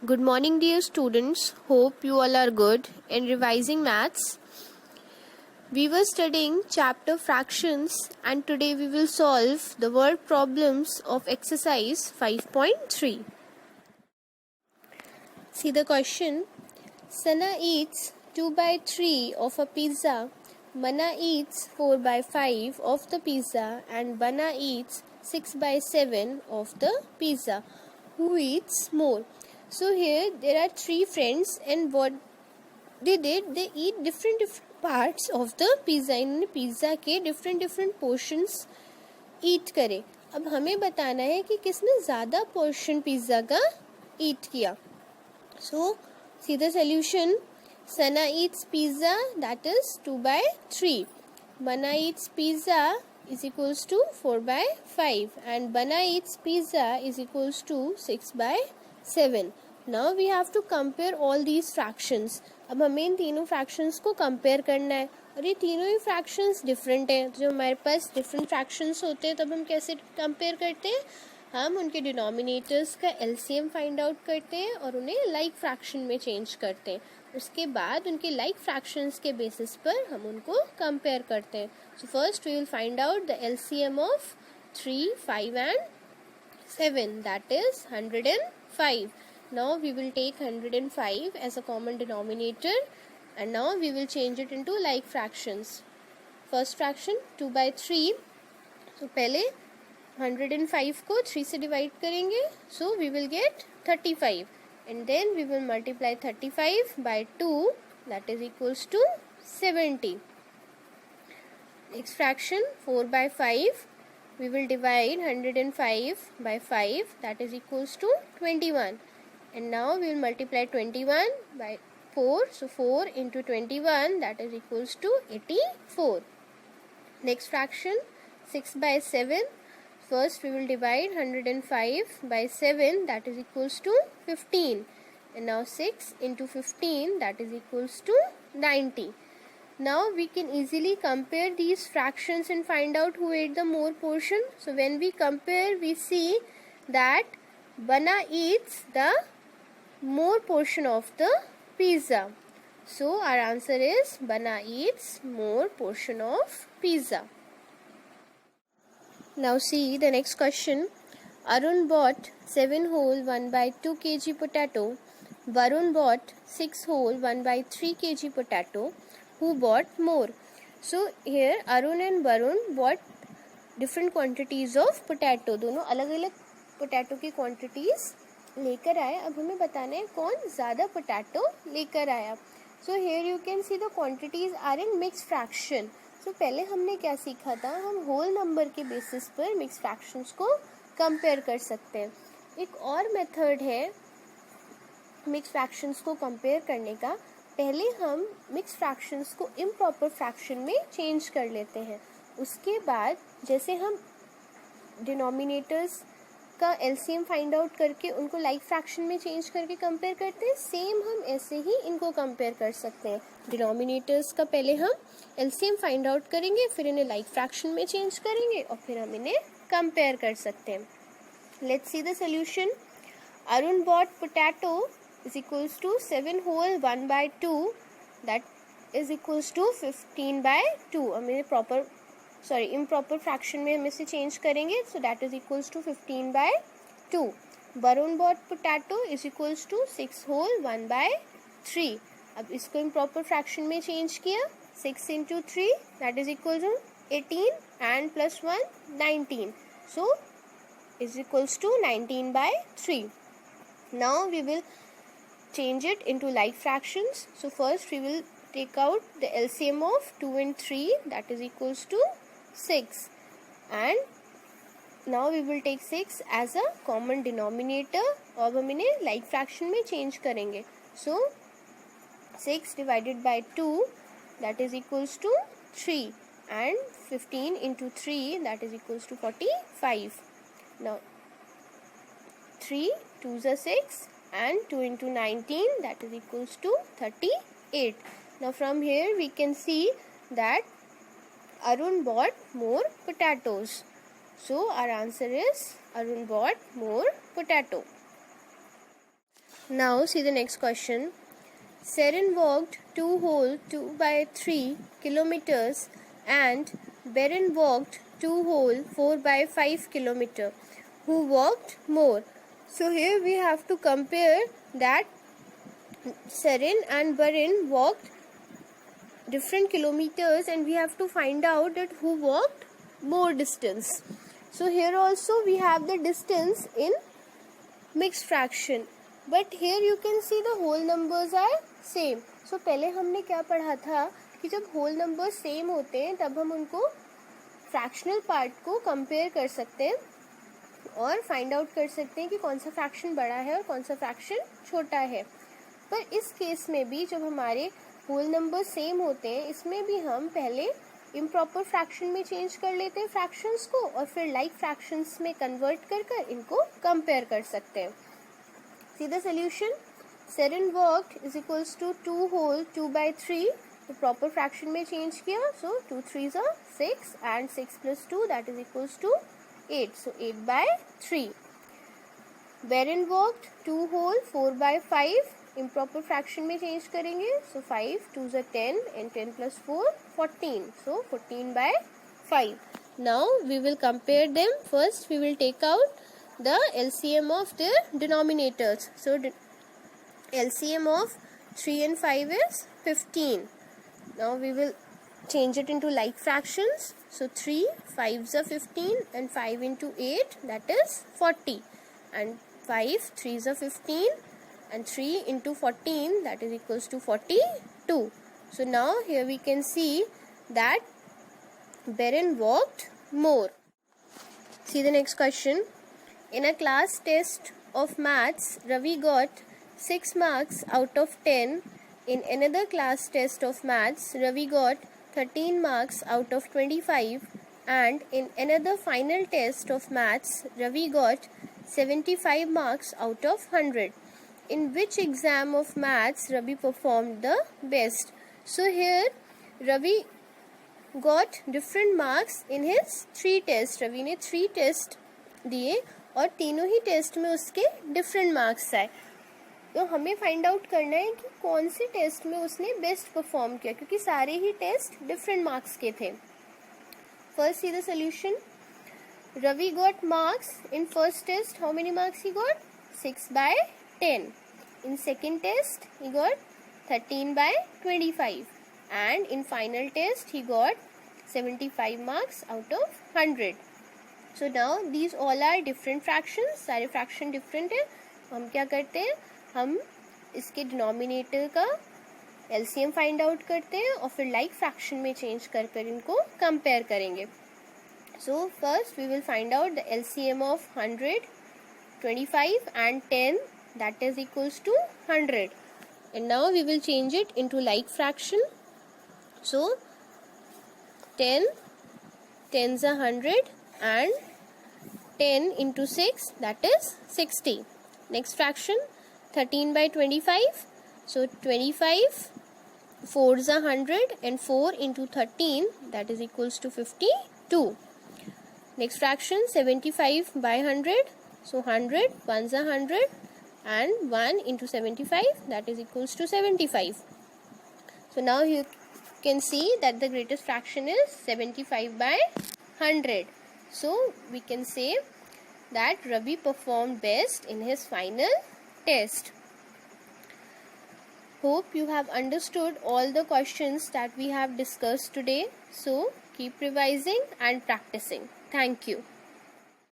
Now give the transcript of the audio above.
Good morning, dear students. Hope you all are good in revising maths. We were studying chapter fractions and today we will solve the word problems of exercise 5.3. See the question. Sana eats 2 by 3 of a pizza. Mana eats 4 by 5 of the pizza and Bana eats 6 by 7 of the pizza. Who eats more? So here there are three friends and what they did, they eat different parts of the pizza. इन्होंने pizza के different portions eat करे. अब हमें बताना है कि किसने ज़्यादा portion पिज्जा का eat किया. So see the solution. Sana eats pizza, that is 2 by 3. Mana eats pizza is equals to 4 by 5 and Bana eats pizza is equals to 6 by 7. Now we have to compare all these fractions. अब हमें इन तीनों fractions को compare करना है और ये तीनों ही fractions different हैं. तो जब हमारे पास different fractions होते हैं तब हम कैसे compare करते हैं? हम उनके डिनोमिनेटर्स का एलसीएम फाइंड आउट करते हैं और उन्हें लाइक फ्रैक्शन में चेंज करते हैं. उसके बाद उनके लाइक फ्रैक्शंस के बेसिस पर हम उनको कंपेयर करते हैं. So first we will find out the LCM of 3, 5 and 7, that is 105. Now we will take 105 as a common denominator and now we will change it into like fractions. First fraction 2 by 3. तो पहले 105 को 3 से divide करेंगे, so we will get 35 and then we will multiply 35 by 2, that is equals to 70. Next fraction 4 by 5, we will divide 105 by 5, that is equals to 21 and now we will multiply 21 by 4, so 4 into 21, that is equals to 84. Next fraction 6 by 7. First we will divide 105 by 7, that is equals to 15 and now 6 into 15, that is equals to 90. Now we can easily compare these fractions and find out who ate the more portion. So when we compare we see that Bana eats the more portion of the pizza. So our answer is Bana eats more portion of pizza. Now see the next question. Arun bought 7 whole 1 by 2 kg potato. Varun bought 6 whole 1 by 3 kg potato. Who bought more? So here Arun and Varun bought different quantities of potato. दोनों अलग अलग potato की quantities लेकर आए. अब हमें बताना है कौन ज़्यादा potato लेकर आया. So here you can see the quantities are in mixed fraction. तो पहले हमने क्या सीखा था, हम होल नंबर के बेसिस पर मिक्स फ्रैक्शंस को कंपेयर कर सकते हैं. एक और मेथड है मिक्स फ्रैक्शंस को कंपेयर करने का. पहले हम मिक्स फ्रैक्शंस को इम्प्रॉपर फ्रैक्शन में चेंज कर लेते हैं. उसके बाद जैसे हम डिनोमिनेटर्स का एलसीएम फाइंड आउट करके उनको लाइक फ्रैक्शन में चेंज करके कंपेयर करते हैं, सेम हम ऐसे ही इनको कंपेयर कर सकते हैं. डिनोमिनेटर्स का पहले हम एलसीएम फाइंड आउट करेंगे, फिर इन्हें लाइक फ्रैक्शन में चेंज करेंगे और फिर हम इन्हें कंपेयर कर सकते हैं. Let's see the solution. Arun bought potato is equals to 7 whole 1 by 2, that is equals to 15 by 2. हमें इम्प्रॉपर फ्रैक्शन में हम इसे चेंज करेंगे, so that is equals to 15 by 2. Varun bought potato is equals to 6 whole 1 by 3. अब इसको improper fraction में change किया, 6 into 3, that is equal to 18 and plus 1 19, so is equals to 19 by 3. Now we will change it into like fractions. So first we will take out the LCM of 2 and 3, that is equals to 6 and now we will take 6 as a common denominator और हम इन्हें like fraction में change करेंगे. So 6 divided by 2, that is equals to 3 and 15 into 3, that is equals to 45. Now 3 2s are 6 and 2 into 19, that is equals to 38. Now from here we can see that Arun bought more potatoes. So our answer is Arun bought more potato. Now see the next question. Seren walked 2 whole 2 by 3 kilometers and Beren walked 2 whole 4 by 5 kilometer. Who walked more? So here we have to compare that Seren and Beren walked different kilometers and we have to find out that who walked more distance. So here also we have the distance in mixed fraction, but here you can see the whole numbers are same. So पहले हमने क्या पढ़ा था कि जब whole numbers same होते हैं तब हम उनको fractional part को compare कर सकते हैं और find out कर सकते हैं कि कौन सा fraction बड़ा है और कौन सा fraction छोटा है. पर इस केस में भी जब हमारे होल नंबर सेम होते हैं इसमें भी हम पहले इम्प्रॉपर फ्रैक्शन में चेंज कर लेते हैं फ्रैक्शंस को और फिर लाइक फ्रैक्शंस में कन्वर्ट कर इनको कंपेयर कर सकते हैं. See the solution. Serene walked is equals to 2 whole 2 by 3. तो प्रॉपर फ्रैक्शन में चेंज किया. सो 2 3s are 6 and 6 plus 2 that is equals to 8. So 8 by 3. Beren walked 2 whole 4 by 5. Improper fraction में change करेंगे. सो 5 2s are 10 and 10 plus 4 14. So 14 by 5. Now we will compare them. First we will take out the LCM of their denominators. So LCM of 3 and 5 is 15. Now we will change it into like fractions. So 3 5s are 15 and 5 into 8 that is 40 and 5 3s are 15 and 3 into 14 that is equals to 42. So now here we can see that Beren walked more. See the next question. In a class test of maths, Ravi got 6 marks out of 10. In another class test of maths, Ravi got 13 marks out of 25. And in another final test of maths, Ravi got 75 marks out of 100. In which exam of maths Ravi performed the best? So here Ravi got different marks in his 3 tests. Ravi ने 3 test दिए और तीनों ही test में उसके different marks आए. तो हमें find out करना है कि कौन से टेस्ट में उसने बेस्ट परफॉर्म किया क्योंकि सारे ही टेस्ट डिफरेंट मार्क्स के थे. First C the solution. Ravi got marks in first test. How many marks he got? 6 by 10. In second test he got 13 by 25 and in final test he got 75 marks out of 100. So now these all are different fractions. सारे fraction different है. हम क्या करते हैं, हम इसके denominator का LCM find out करते हैं और फिर लाइक फ्रैक्शन में चेंज कर इनको कंपेयर करेंगे. So first we will find out the LCM of 100, 25 and 10 that is equals to 100. And now we will change it into like fraction. So 10 10s are 100 and 10 into 6 that is 60. Next fraction 13 by 25. So 25 4s are 100 and 4 into 13 that is equals to 52. Next fraction 75 by 100. So 100 1s are 100 and 1 into 75 that is equals to 75. So now you can see that the greatest fraction is 75 by 100. So we can say that Ravi performed best in his final test. Hope you have understood all the questions that we have discussed today. So keep revising and practicing. Thank you.